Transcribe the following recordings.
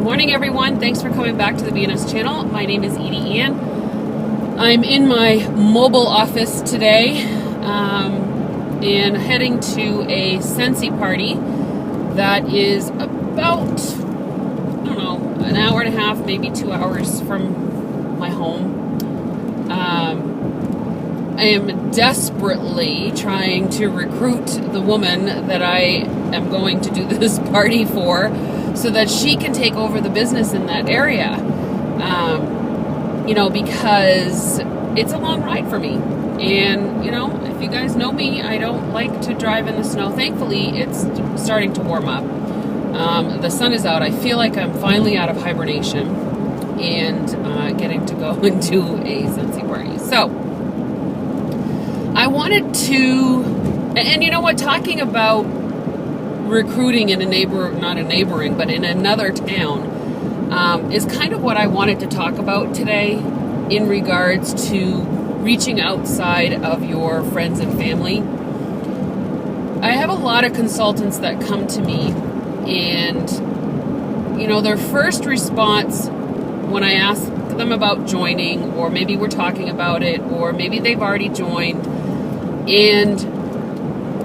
morning, everyone. Thanks for coming back to the BNS channel. My name is Edie Ann. I'm in my mobile office today and heading to a Scentsy party that is about, an hour and a half, maybe 2 hours from my home. I am desperately trying to recruit the woman that I am going to do this party for so that she can take over the business in that area. Because it's a long ride for me. And, if you guys know me, I don't like to drive in the snow. Thankfully, it's starting to warm up. The sun is out. I feel like I'm finally out of hibernation and getting to go into a Scentsy party. So, I wanted to, and talking about recruiting in but in another town is kind of what I wanted to talk about today in regards to reaching outside of your friends and family. I have a lot of consultants that come to me and, their first response when I ask them about joining, or maybe we're talking about it, or maybe they've already joined, and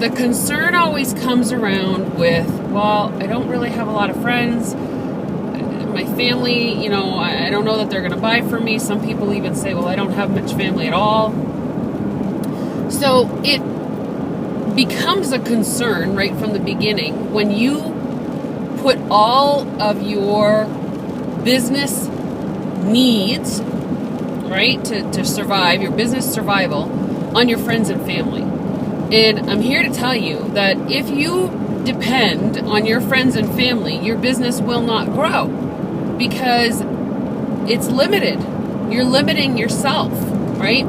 the concern always comes around with, well, I don't really have a lot of friends. My family, I don't know that they're going to buy from me. Some people even say, well, I don't have much family at all. So it becomes a concern right from the beginning when you put all of your business needs, right, to survive, your business survival, on your friends and family. And I'm here to tell you that if you depend on your friends and family, your business will not grow because it's limited. You're limiting yourself, right?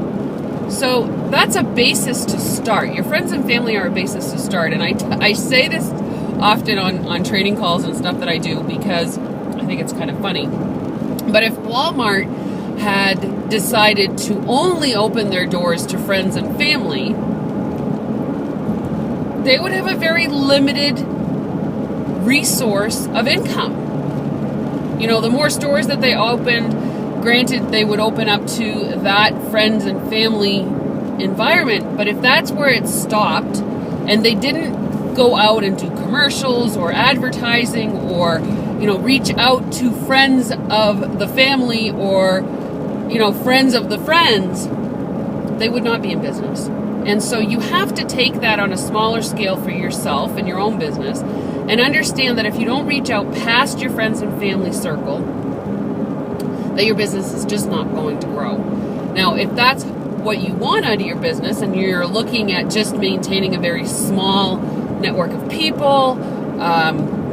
So that's a basis to start. Your friends and family are a basis to start. And I say this often on training calls and stuff that I do because I think it's kind of funny. But if Walmart had decided to only open their doors to friends and family, they would have a very limited resource of income. The more stores that they opened, granted, they would open up to that friends and family environment. But if that's where it stopped and they didn't go out and do commercials or advertising or, reach out to friends of the family or, friends of the friends, they would not be in business. And so you have to take that on a smaller scale for yourself and your own business and understand that if you don't reach out past your friends and family circle, that your business is just not going to grow. Now, if that's what you want out of your business and you're looking at just maintaining a very small network of people,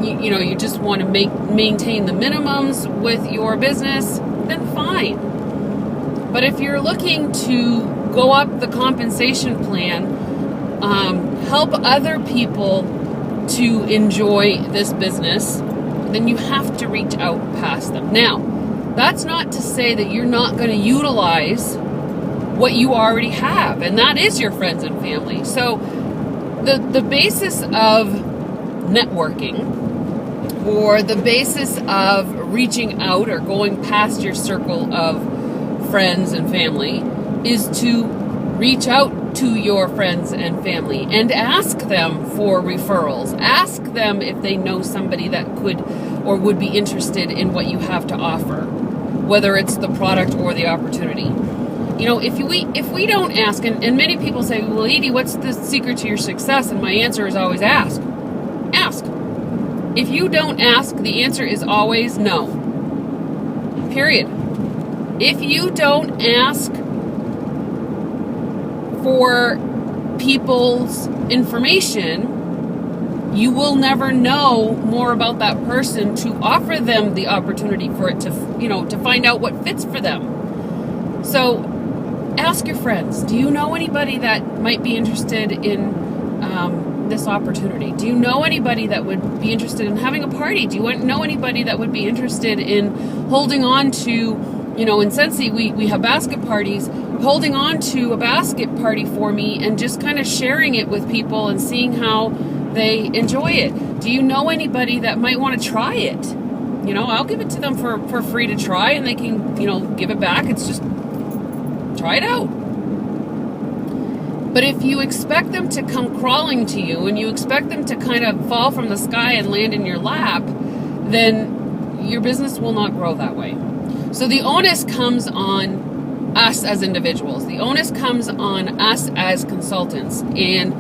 you just want to maintain the minimums with your business, then fine. But if you're looking to go up the compensation plan, help other people to enjoy this business, then you have to reach out past them. Now, that's not to say that you're not going to utilize what you already have, and that is your friends and family. So the basis of networking or the basis of reaching out or going past your circle of friends and family is to reach out to your friends and family and ask them for referrals. Ask them if they know somebody that could or would be interested in what you have to offer, whether it's the product or the opportunity. If we don't ask, and many people say, well, Edie, what's the secret to your success? And my answer is always ask. Ask. If you don't ask, the answer is always no. Period. If you don't ask for people's information, you will never know more about that person to offer them the opportunity for it to find out what fits for them. So ask your friends, do you know anybody that might be interested in this opportunity? Do you know anybody that would be interested in having a party? Do you know anybody that would be interested in holding on to, in Scentsy, we have basket parties, holding on to a basket party for me and just kind of sharing it with people and seeing how they enjoy it. Do you know anybody that might want to try it? I'll give it to them for free to try, and they can, give it back. It's just try it out. But if you expect them to come crawling to you and you expect them to kind of fall from the sky and land in your lap, then your business will not grow that way. So the onus comes on us as individuals. The onus comes on us as consultants, and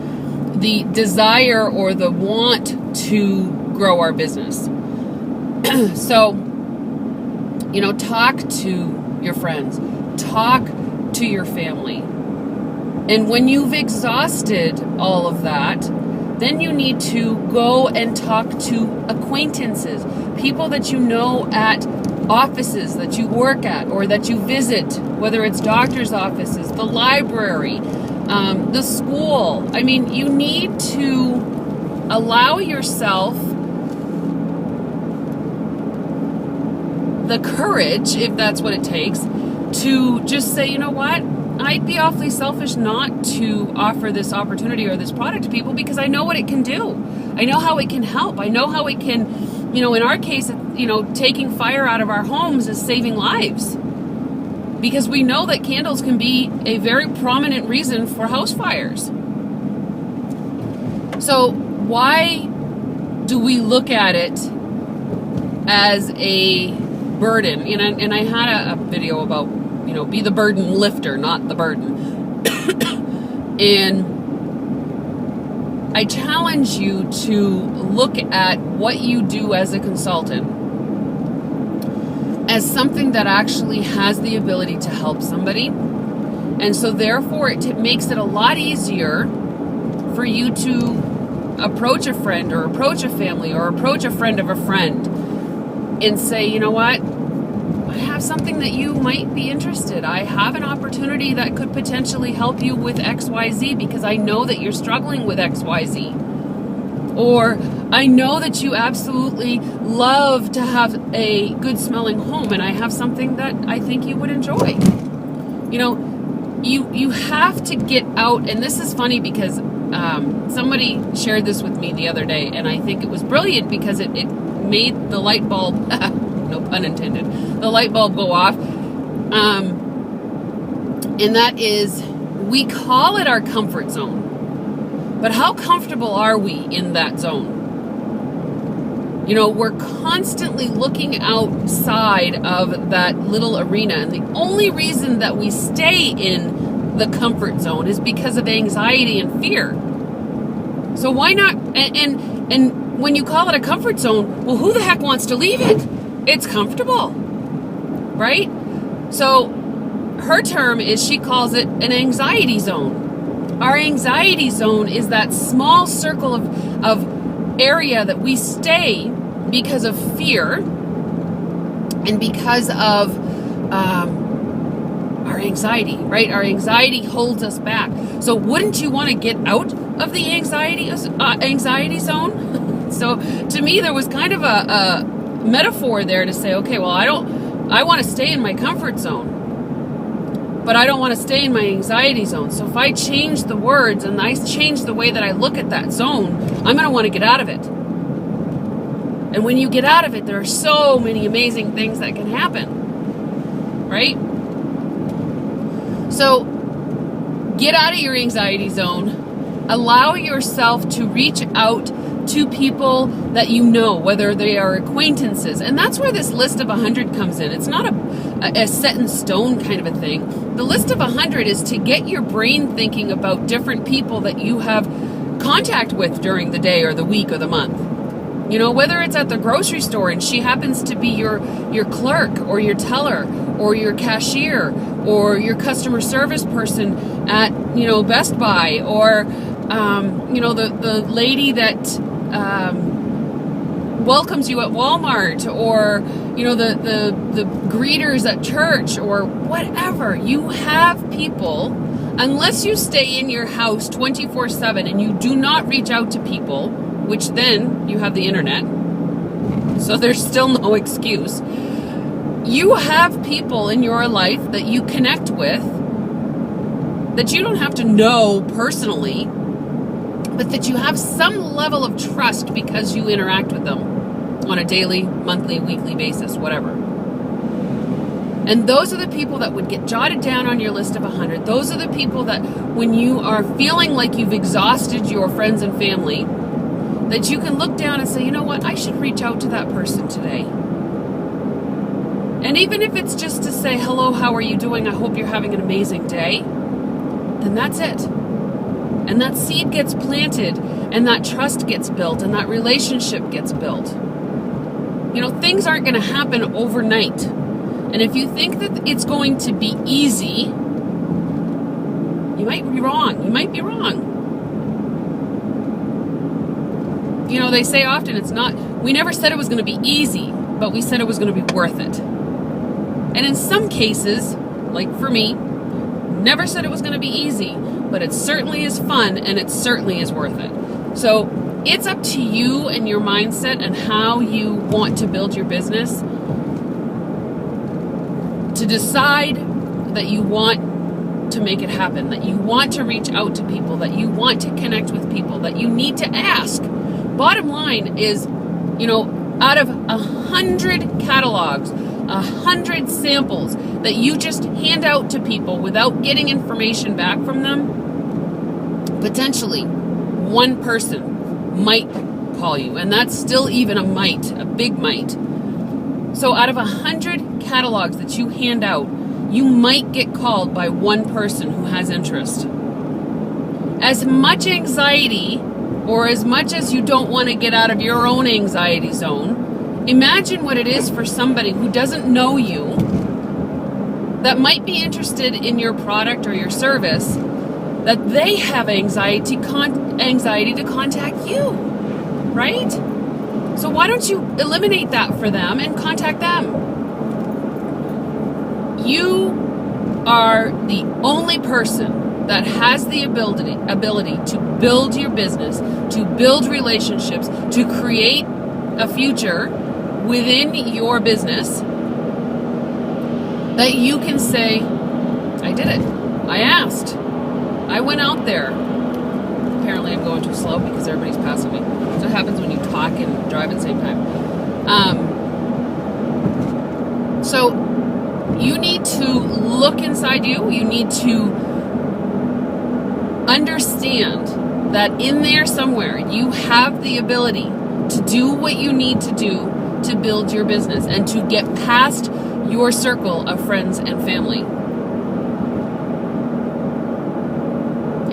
the desire or the want to grow our business. So, talk to your friends, talk to your family. And when you've exhausted all of that, then you need to go and talk to acquaintances, people that you know at offices that you work at or that you visit, whether it's doctor's offices, the library, the school. I mean, you need to allow yourself the courage, if that's what it takes, to just say, you know what? I'd be awfully selfish not to offer this opportunity or this product to people, because I know what it can do. I know how it can help. I know how it can, in our case, taking fire out of our homes is saving lives. Because we know that candles can be a very prominent reason for house fires. So why do we look at it as a burden? And I had a video about, be the burden lifter, not the burden. And I challenge you to look at what you do as a consultant as something that actually has the ability to help somebody. And so therefore it makes it a lot easier for you to approach a friend or approach a family or approach a friend of a friend and say, you know what? I have something that you might be interested. I have an opportunity that could potentially help you with XYZ because I know that you're struggling with XYZ. Or I know that you absolutely love to have a good smelling home, and I have something that I think you would enjoy. You have to get out, and this is funny because somebody shared this with me the other day, and I think it was brilliant because it made the light bulb, no pun intended, the light bulb go off. And that is, we call it our comfort zone. But how comfortable are we in that zone? We're constantly looking outside of that little arena. And the only reason that we stay in the comfort zone is because of anxiety and fear. So why not? And when you call it a comfort zone, well, who the heck wants to leave it? It's comfortable, right? So her term is, she calls it an anxiety zone. Our anxiety zone is that small circle of area that we stay because of fear and because of our anxiety, right? Our anxiety holds us back. So wouldn't you want to get out of the anxiety zone? So to me, there was kind of a metaphor there to say, okay, well, I want to stay in my comfort zone, but I don't want to stay in my anxiety zone. So if I change the words and I change the way that I look at that zone, I'm going to want to get out of it. And when you get out of it, there are so many amazing things that can happen, right? So get out of your anxiety zone. Allow yourself to reach out to people that you know, whether they are acquaintances. And that's where this list of 100 comes in. It's not a set in stone kind of a thing. The list of 100 is to get your brain thinking about different people that you have contact with during the day or the week or the month. Whether it's at the grocery store and she happens to be your clerk or your teller or your cashier or your customer service person at, Best Buy, or, the lady that welcomes you at Walmart, or the greeters at church, or whatever. You have people, unless you stay in your house 24/7 and you do not reach out to people, which then you have the internet, so there's still no excuse. You have people in your life that you connect with that you don't have to know personally, but that you have some level of trust because you interact with them on a daily, monthly, weekly basis, whatever. And those are the people that would get jotted down on your list of 100. Those are the people that when you are feeling like you've exhausted your friends and family, that you can look down and say, you know what, I should reach out to that person today. And even if it's just to say, hello, how are you doing? I hope you're having an amazing day. Then that's it. And that seed gets planted, and that trust gets built, and that relationship gets built. You know, things aren't going to happen overnight. And if you think that it's going to be easy, you might be wrong. You might be wrong. You know, they say often we never said it was going to be easy, but we said it was going to be worth it. And in some cases, like for me, never said it was going to be easy, but it certainly is fun and it certainly is worth it. So it's up to you and your mindset and how you want to build your business to decide that you want to make it happen, that you want to reach out to people, that you want to connect with people, that you need to ask. Bottom line is, you know, out of 100 catalogs, 100 samples that you just hand out to people without getting information back from them, potentially one person might call you. And that's still even a might, a big might. So out of 100 catalogs that you hand out, you might get called by one person who has interest. As much anxiety, or as much as you don't want to get out of your own anxiety zone, imagine what it is for somebody who doesn't know you, that might be interested in your product or your service, that they have anxiety to contact you, right? So why don't you eliminate that for them and contact them? You are the only person that has the ability to build your business, to build relationships, to create a future within your business that you can say, I did it. I asked. I went out there. Apparently I'm going too slow because everybody's passing me. So it happens when you talk and drive at the same time. So you need to look inside you. You need to understand that in there somewhere you have the ability to do what you need to do to build your business and to get past your circle of friends and family.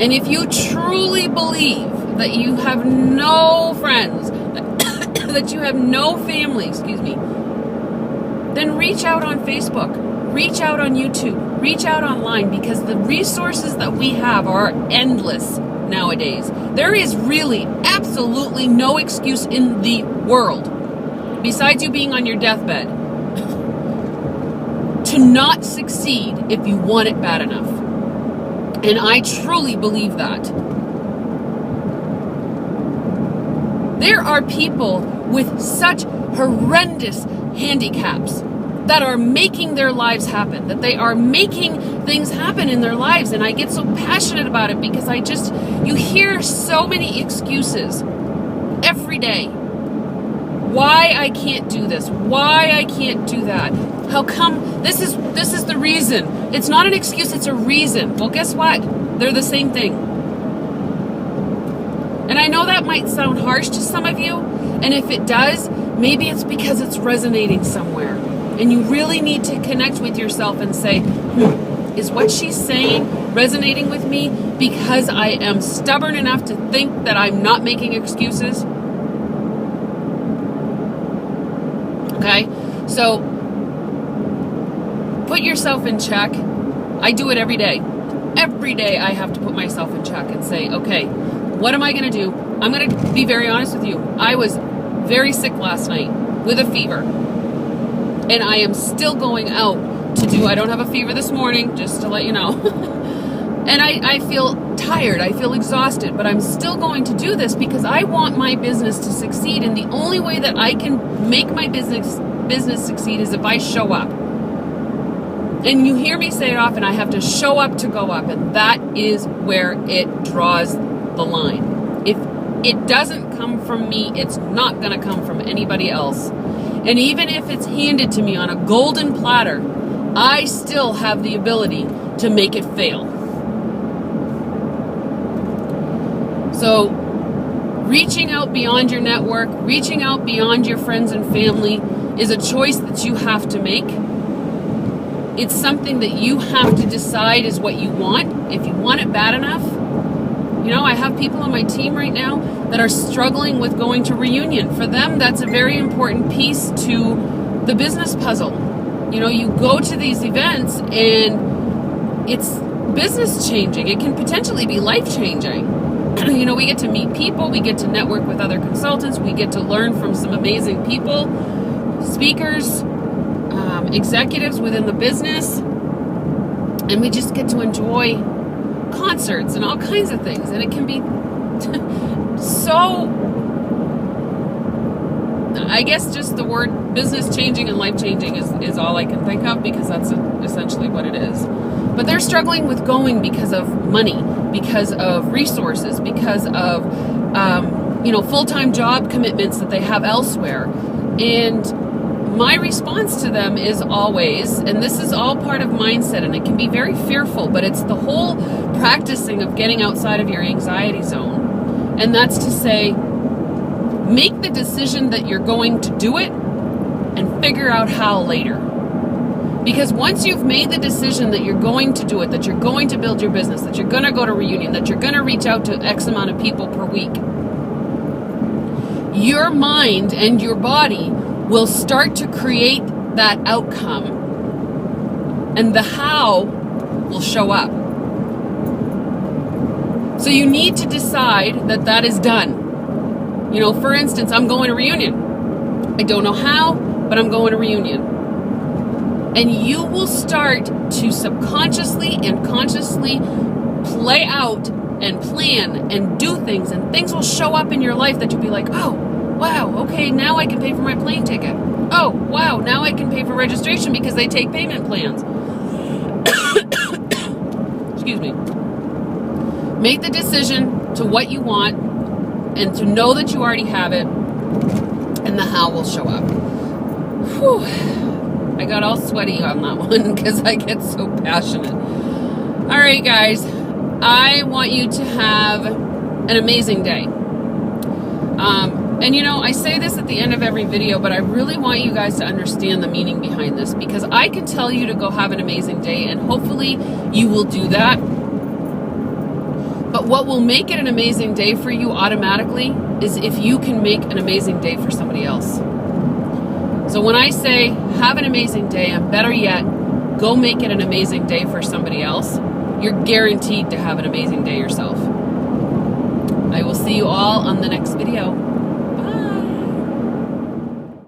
And if you truly believe that you have no friends, that you have no family, then reach out on Facebook, reach out on YouTube, reach out online, because the resources that we have are endless nowadays. There is really absolutely no excuse in the world, besides you being on your deathbed, to not succeed if you want it bad enough. And I truly believe that. There are people with such horrendous handicaps that are making their lives happen, that they are making things happen in their lives. And I get so passionate about it because you hear so many excuses every day. Why I can't do this, why I can't do that. How come this is the reason? It's not an excuse, it's a reason. Well, guess what? They're the same thing. And I know that might sound harsh to some of you, and if it does, maybe it's because it's resonating somewhere. And you really need to connect with yourself and say, is what she's saying resonating with me because I am stubborn enough to think that I'm not making excuses? Okay? So, put yourself in check. I do it every day. Every day I have to put myself in check and say, okay, what am I going to do? I'm going to be very honest with you. I was very sick last night with a fever. And I am still going out I don't have a fever this morning, just to let you know. And I feel tired. I feel exhausted. But I'm still going to do this because I want my business to succeed. And the only way that I can make my business succeed is if I show up. And you hear me say it often, I have to show up to go up. And that is where it draws the line. If It doesn't come from me. It's not going to come from anybody else. And even if it's handed to me on a golden platter, I still have the ability to make it fail. So, reaching out beyond your network, reaching out beyond your friends and family is a choice that you have to make. It's something that you have to decide is what you want. If you want it bad enough, you know, I have people on my team right now that are struggling with going to reunion. For them, that's a very important piece to the business puzzle. You know, you go to these events and it's business changing. It can potentially be life changing. You know, we get to meet people, we get to network with other consultants, we get to learn from some amazing people, speakers, executives within the business, and we just get to enjoy concerts and all kinds of things. And it can be so, I guess just the word business changing and life changing is all I can think of, because that's essentially what it is. But they're struggling with going because of money, because of resources, because of full-time job commitments that they have elsewhere. And my response to them is always, and this is all part of mindset, and it can be very fearful, but it's the whole practicing of getting outside of your anxiety zone. And that's to say, make the decision that you're going to do it and figure out how later. Because once you've made the decision that you're going to do it, that you're going to build your business, that you're going to go to reunion, that you're going to reach out to X amount of people per week, your mind and your body will start to create that outcome, and the how will show up. So you need to decide that that is done. You know, for instance, I'm going to reunion. I don't know how, but I'm going to reunion. And you will start to subconsciously and consciously play out and plan and do things, and things will show up in your life that you'll be like, oh, wow, okay, now I can pay for my plane ticket. Oh, wow, now I can pay for registration because they take payment plans. Excuse me. Make the decision to what you want and to know that you already have it, and the how will show up. Whew. I got all sweaty on that one because I get so passionate. All right, guys, I want you to have an amazing day. And you know, I say this at the end of every video, but I really want you guys to understand the meaning behind this, because I can tell you to go have an amazing day, and hopefully you will do that. But what will make it an amazing day for you automatically is if you can make an amazing day for somebody else. So when I say have an amazing day, and better yet, go make it an amazing day for somebody else, you're guaranteed to have an amazing day yourself. I will see you all on the next video.